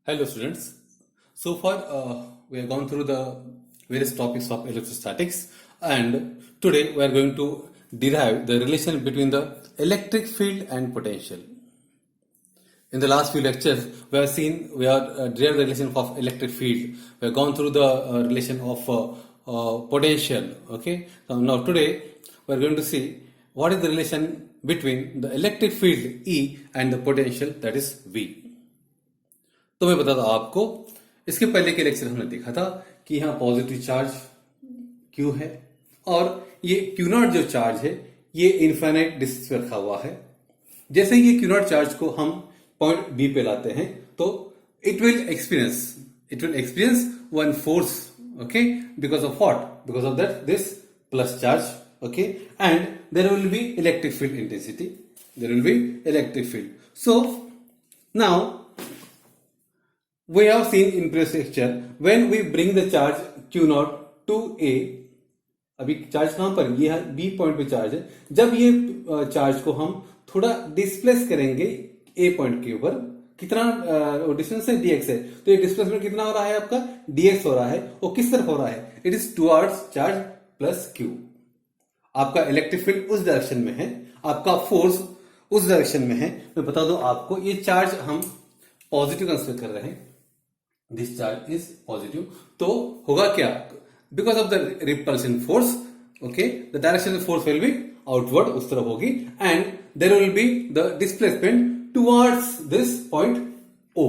Hello students. So far we have gone through the various topics of electrostatics, and today we are going to derive the relation between the electric field and potential. In the last few lectures we have derived the relation of electric field. We have gone through the relation of potential. Okay. So now today we are going to see what is the relation between the electric field E and the potential, that is V. तो मैं बताता हूं आपको, इसके पहले के lecture हमने देखा था कि यहाँ पॉजिटिव चार्ज Q है और ये Q0 जो चार्ज है ये इनफाइनाइट डिस्टेंस पे रखा हुआ है। जैसे ही ये Q0 चार्ज को हम पॉइंट B पे लाते हैं तो it will experience one force, okay, because of what? Because of that this plus charge, okay, and there will be electric field intensity, there will be electric field. So now we have seen in previous lecture when we bring the charge Q0 to A, अभी charge कहां पर? ये B point पे charge है। जब ये charge को हम थोड़ा डिस्प्लेस करेंगे A पॉइंट के ऊपर, कितना डिस्टेंस है? dx है। तो ये डिस्प्लेसमेंट कितना हो रहा है आपका? dx हो रहा है। और किस तरफ हो रहा है? It is towards charge plus Q। आपका इलेक्ट्रिक फील्ड उस डायरेक्शन में है, आपका फोर्स उस डायरेक्शन में है। मैं बता दूं आपको, ये चार्ज हम पॉजिटिव कंसीडर कर रहे हैं, दिस चार्ज इज पॉजिटिव। तो होगा क्या? Because of the repulsion force, okay, the direction of force will be outward, उस तरफ होगी, and there will be the displacement towards this point O,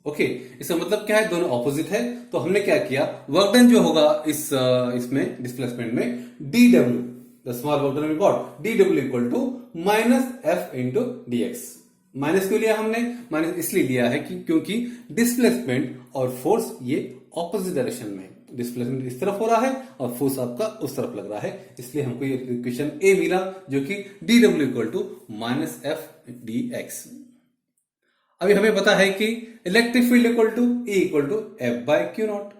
okay. इसका मतलब क्या है? दोनों ऑपोजिट है। तो हमने क्या किया, वर्क डन जो होगा इसमें डिस्प्लेसमेंट में, dw, the small work done we got, dw equal to minus f into dx। माइनस क्यों लिया हमने? माइनस इसलिए लिया है कि क्योंकि डिस्प्लेसमेंट और फोर्स ये ऑपोजिट डायरेक्शन में है। डिस्प्लेसमेंट इस तरफ हो रहा है और फोर्स आपका उस तरफ लग रहा है, इसलिए हमको ये इक्वेशन ए मिला, जो कि dw equal to minus F dx। अभी हमें पता है कि electric field equal to E equal to F by q naught.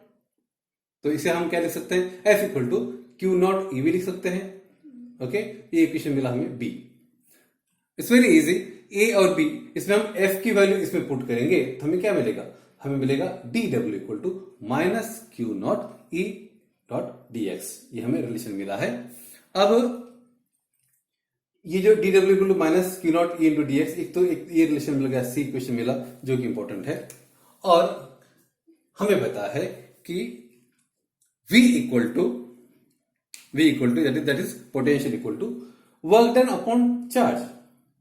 तो इसे हम क्या लिख सकते हैं? F equal to Q naught E भी लिख सकते हैं, ओके। ये इक्वेशन मिला हमें B। इट्स वेरी इजी, ए और बी, इसमें हम एफ की वैल्यू इसमें पुट करेंगे तो हमें क्या मिलेगा? हमें मिलेगा dw equal to minus Q naught E dot dx। ये हमें रिलेशन मिला है। अब ये जो dw equal to minus Q naught E into dx, एक तो ये रिलेशन मिल गया, सी इक्वेशन मिला जो कि इंपॉर्टेंट है। और हमें पता है कि v equal to that is potential equal to work done upon charge.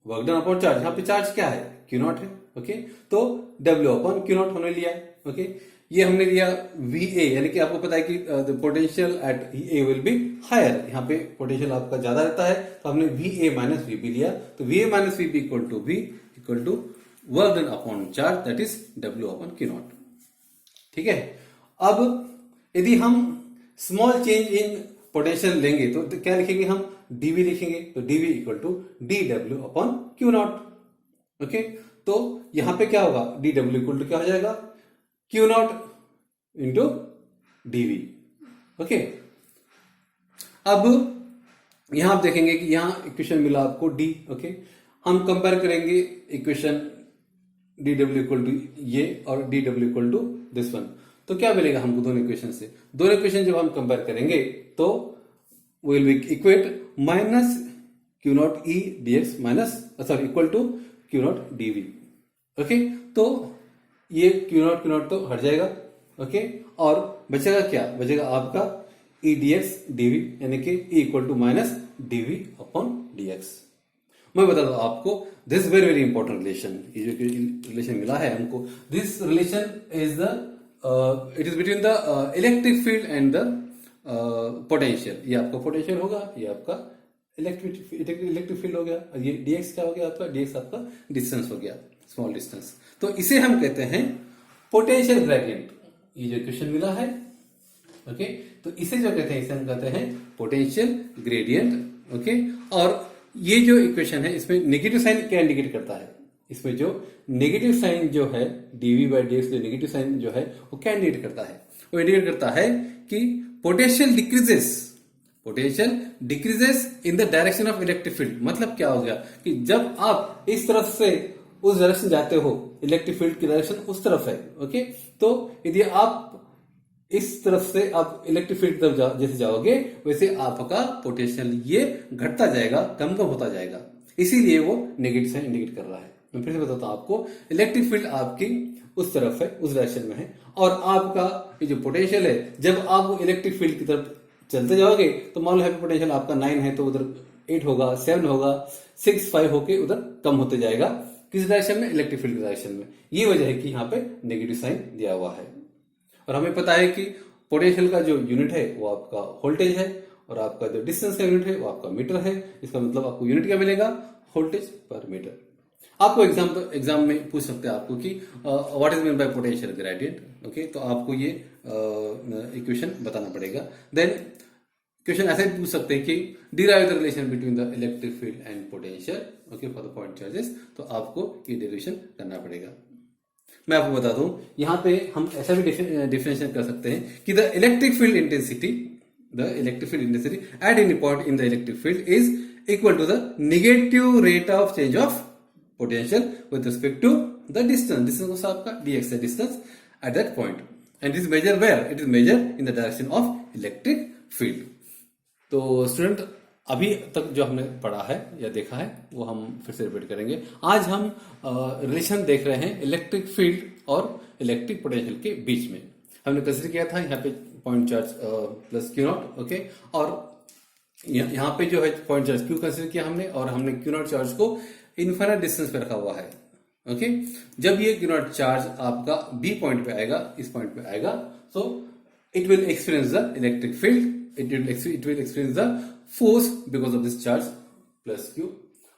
Work done upon charge, यहां पे चार्ज क्या है? Q0 है, ओके। तो W अपॉन Q0 हमने लिया, ओके। ये हमने लिया VA, यानी कि आपको पता है कि the potential at A will be higher, यहाँ पे पोटेंशियल आपका ज्यादा रहता है, तो हमने VA माइनस VB लिया। तो VA माइनस VB equal to V equal to work done upon charge, that is W upon Q0, ठीक है। अब यदि हम स्मॉल चेंज इन पोटेंशियल लेंगे तो क्या लिखेंगे हम? dv लिखेंगे। तो dv equal to dw upon Q naught, okay. तो यहां पे क्या होगा? dw इक्वल टू क्या हो जाएगा? Q not into dv, okay. अब यहां आप देखेंगे कि यहां इक्वेशन मिला आपको d, ओके। हम कंपेयर करेंगे इक्वेशन dw इक्वल टू ये और dw equal to this one, तो क्या मिलेगा हमको दोनों इक्वेशन से? दोनों इक्वेशन जब हम कंपेयर करेंगे तो will be equate minus Q naught E dx minus equal to Q naught dv, okay. तो ये क्यू नॉट तो हट जाएगा, ओके। और बचेगा क्या? बचेगा आपका ई dx dv, यानी कि E equal to minus dv upon dx। मैं बता दूं आपको, this very very important relation, ये जो रिलेशन मिला है हमको, this relation is the it is between the electric field and the potential. ये आपका पोटेंशियल होगा, ये आपका इलेक्ट्रिक फील्ड हो गया, और ये dx क्या हो गया आपका? dx आपका डिस्टेंस हो गया, स्मॉल डिस्टेंस। तो इसे हम कहते हैं पोटेंशियल ग्रेडियंट। ये जो इक्वेशन मिला है, ओके, तो इसे जो कहते हैं, इसे हम कहते हैं पोटेंशियल ग्रेडियंट, ओके। और ये जो इक्वेशन है, इसमें नेगेटिव साइन क्या इंडिकेट करता है? इसमें जो नेगेटिव साइन जो है dv बाई dx, जो नेगेटिव साइन जो है वो क्या इंडिकेट करता है? वो इंडिकेट करता है कि potential decreases in the direction of electric field. मतलब क्या हो गया कि जब आप इस तरफ से उस डायरेक्शन जाते हो, इलेक्ट्रिक फील्ड की डायरेक्शन उस तरफ है। ओके, तो यदि आप इस तरफ से आप इलेक्ट्रिक फील्ड की तरफ जैसे जाओगे वैसे आपका पोटेंशियल ये घटता जाएगा, कम कम होता जाएगा, इसीलिए वो नेगेटिव साइन इंडिकेट कर रहा है। मैं फिर से बताता हूं आपको, इलेक्ट्रिक फील्ड आपकी उस तरफ है, उस डायरेक्शन में है, और आपका ये जो पोटेंशियल है, जब आप वो इलेक्ट्रिक फील्ड की तरफ चलते जाओगे तो मान लो हैवी पोटेंशियल आपका 9 है, तो उधर 8 होगा, 7 होगा, 6, 5 होके उधर कम होते जाएगा। किस डायरेक्शन में? इलेक्ट्रिक फील्ड की डायरेक्शन में। ये वजह है कि यहाँ पे नेगेटिव साइन दिया हुआ है। और हमें पता है कि पोटेंशियल का जो यूनिट है वो आपका वोल्टेज है, और आपका जो डिस्टेंस का यूनिट है वो आपका मीटर है। इसका मतलब आपको यूनिट क्या मिलेगा? वोल्टेज पर मीटर। आपको एग्जाम में पूछ सकते हैं आपको कि what is mean by potential gradient. Okay, तो आपको ये इक्वेशन बताना पड़ेगा। देन क्वेश्चन ऐसे भी पूछ सकते हैं कि derive the relation between the electric field and potential, okay, for the point charges. तो आपको ये डेरिवेशन करना पड़ेगा। मैं आपको बता दूं, यहां पे हम ऐसा भी डिफरेंशिएट कर सकते हैं कि the electric field intensity at any point in the electric field is equal to the negative rate of change of potential with respect to the distance को आपका dx है, distance at that point, and it is measure where? It is measure in the direction of electric field. तो student, अभी तक जो हमने पढ़ा है या देखा है वो हम फिर से रिपीट करेंगे। आज हम रिलेशन देख रहे हैं इलेक्ट्रिक फील्ड और इलेक्ट्रिक पोटेंशियल के बीच में। हमने कंसीडर किया था यहाँ पे point charge plus Q naught, okay, और यहाँ पे जो है पॉइंट चार्ज क्यू कंसीडर किया हमने, और हमने क्यू नॉट चार्ज को इनफाइनाइट डिस्टेंस पे रखा हुआ है। ओके, जब ये क्यू नॉट चार्ज आपका बी पॉइंट पे आएगा, इस पॉइंट पे आएगा, so it will experience the electric field, it will experience the force because of this charge plus q।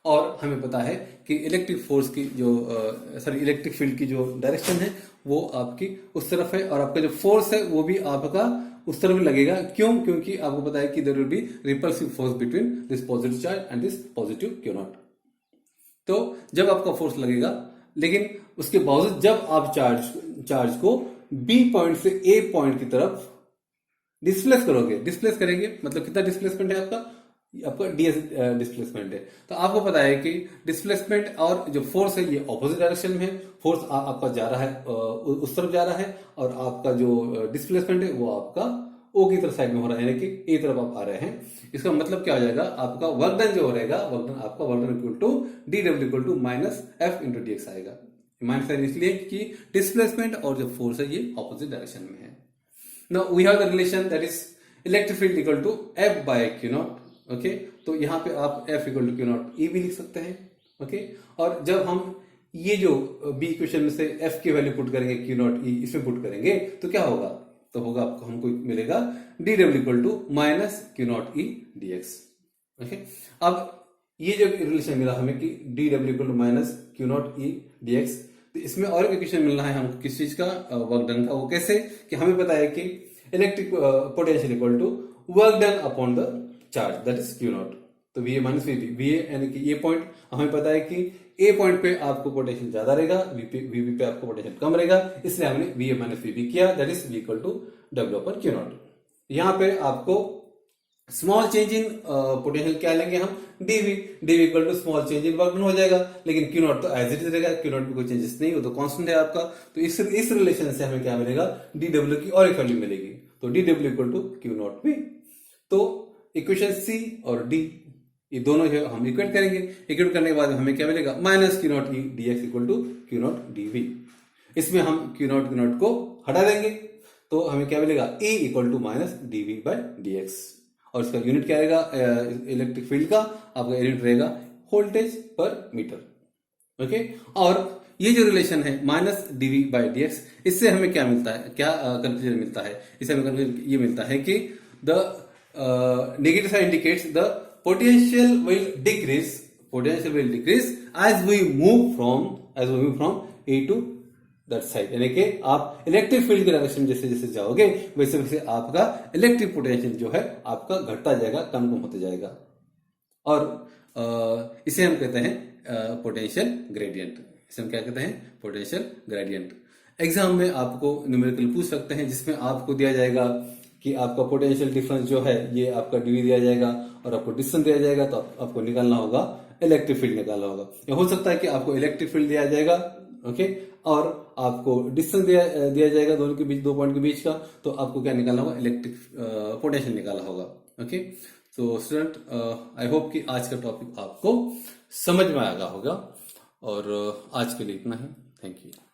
और हमें पता है कि इलेक्ट्रिक फोर्स की जो इलेक्ट्रिक फील्ड की जो डायरेक्शन है वो आपकी उस तरफ है, और आपका जो फोर्स है वो भी आपका उस तरफ लगेगा। क्यों? क्योंकि आपको पता है कि there will be repulsive force between this positive charge and this positive Q naught. तो जब आपका फोर्स लगेगा, लेकिन उसके बावजूद जब आप चार्ज को बी पॉइंट से ए पॉइंट की तरफ डिस्प्लेस करेंगे, मतलब कितना डिस्प्लेसमेंट है आपका ds डिस्प्लेसमेंट है। तो आपको पता है कि डिस्प्लेसमेंट और जो फोर्स है ये ऑपोजिट डायरेक्शन में है। फोर्स आपका जा रहा है उस तरफ जा रहा है, और आपका जो डिस्प्लेसमेंट है वो आपका ओ की तरफ साइड में हो रहा है, यानी कि ए तरफ आप आ रहे हैं। इसका मतलब क्या हो जाएगा? आपका वर्क डन जो हो रहेगा, work done equal to dw equal to minus F into dx आएगा। माइनस इसलिए कि डिस्प्लेसमेंट और जो फोर्स है ये ऑपोजिट डायरेक्शन में है। Now we have the relation that is electric field equal to F by Q naught, okay? तो यहाँ पे आप F equal to Q naught E भी लिख सकते हैं, okay? और जब हम ये जो B इक्वेशन में से F की वैल्यू पुट करेंगे, Q naught E इसमें पुट करेंगे, तो क्या होगा? तो होगा आपको हमको मिलेगा dW equal to minus Q naught E dx, okay? अब ये जो रिलेशन मिला हमें कि dW equal to minus Q naught E dx, तो इसमें और एक इक्वेशन मिलना है हमको किस चीज का? वर्क डन का। वो कैसे? कि हमें पता है कि electric potential equal to work done upon the charge that is q naught. तो V A minus V A यानी कि ये पॉइंट हमें पता है कि ए पॉइंट पे आपको पोटेंशियल ज्यादा रहेगा, वीबी पे आपको पोटेंशियल कम रहेगा, इसलिए हमने वी ए माइनस वीबी किया, that is V equal to W upon Q naught. यहाँ पे आपको स्मॉल चेंज इन पोटेंशियल क्या लेंगे हम? DV equal to small change in work done हो जाएगा, लेकिन क्यू नॉट तो एज इट इज रहेगा, क्यू नॉट में कोई चेंजेस नहीं, वो तो कांस्टेंट है आपका। तो इस रिलेशन से हमें क्या मिलेगा? डीडब्ल्यू की और एक वैल्यू मिलेगी, तो DW equal to Q naught भी। तो इक्वेशन सी और डी ये दोनों जो हम इक्वेट करेंगे, इक्वेट करने के बाद हमें क्या मिलेगा? Minus Q naught E DX equal to Q naught DV. इसमें हम क्यू नॉट को हटा देंगे, तो हमें क्या मिलेगा? A equal to minus d V by d x. और इसका यूनिट क्या रहेगा? इलेक्ट्रिक फील्ड का आपका यूनिट रहेगा वोल्टेज पर मीटर, ओके। और ये जो रिलेशन है माइनस डीवी बाई डीएक्स, इससे हमें क्या मिलता है? क्या कंक्लूजन मिलता है? इससे हमें कंक्लूजन ये मिलता है कि the negative sign indicates the potential will decrease as we move from A to that side. यानी कि आप इलेक्ट्रिक फील्ड के डायरेक्शन जैसे जैसे जाओगे वैसे वैसे आपका इलेक्ट्रिक पोटेंशियल जो है आपका घटता जाएगा, कम होते जाएगा। और इसे हम कहते हैं पोटेंशियल ग्रेडियंट। इसे हम क्या कहते हैं? Potential gradient. एग्जाम में आपको न्यूमेरिकल पूछ सकते हैं, जिसमें आपको दिया जाएगा कि आपका पोटेंशियल डिफरेंस जो है ये आपका डीवी दिया जाएगा और आपको डिस्टेंस दिया जाएगा, तो आपको निकालना होगा इलेक्ट्रिक फील्ड निकालना होगा। या हो सकता है कि आपको इलेक्ट्रिक फील्ड दिया जाएगा, ओके, और आपको डिस्टेंस दिया जाएगा दोनों के बीच, 2 पॉइंट के बीच का, तो आपको क्या निकालना होगा, इलेक्ट्रिक पोटेंशियल निकालना होगा। ओके, तो स्टूडेंट, आई होप कि आज का टॉपिक आपको समझ में आया होगा, और आज के लिए इतना ही। Thank you.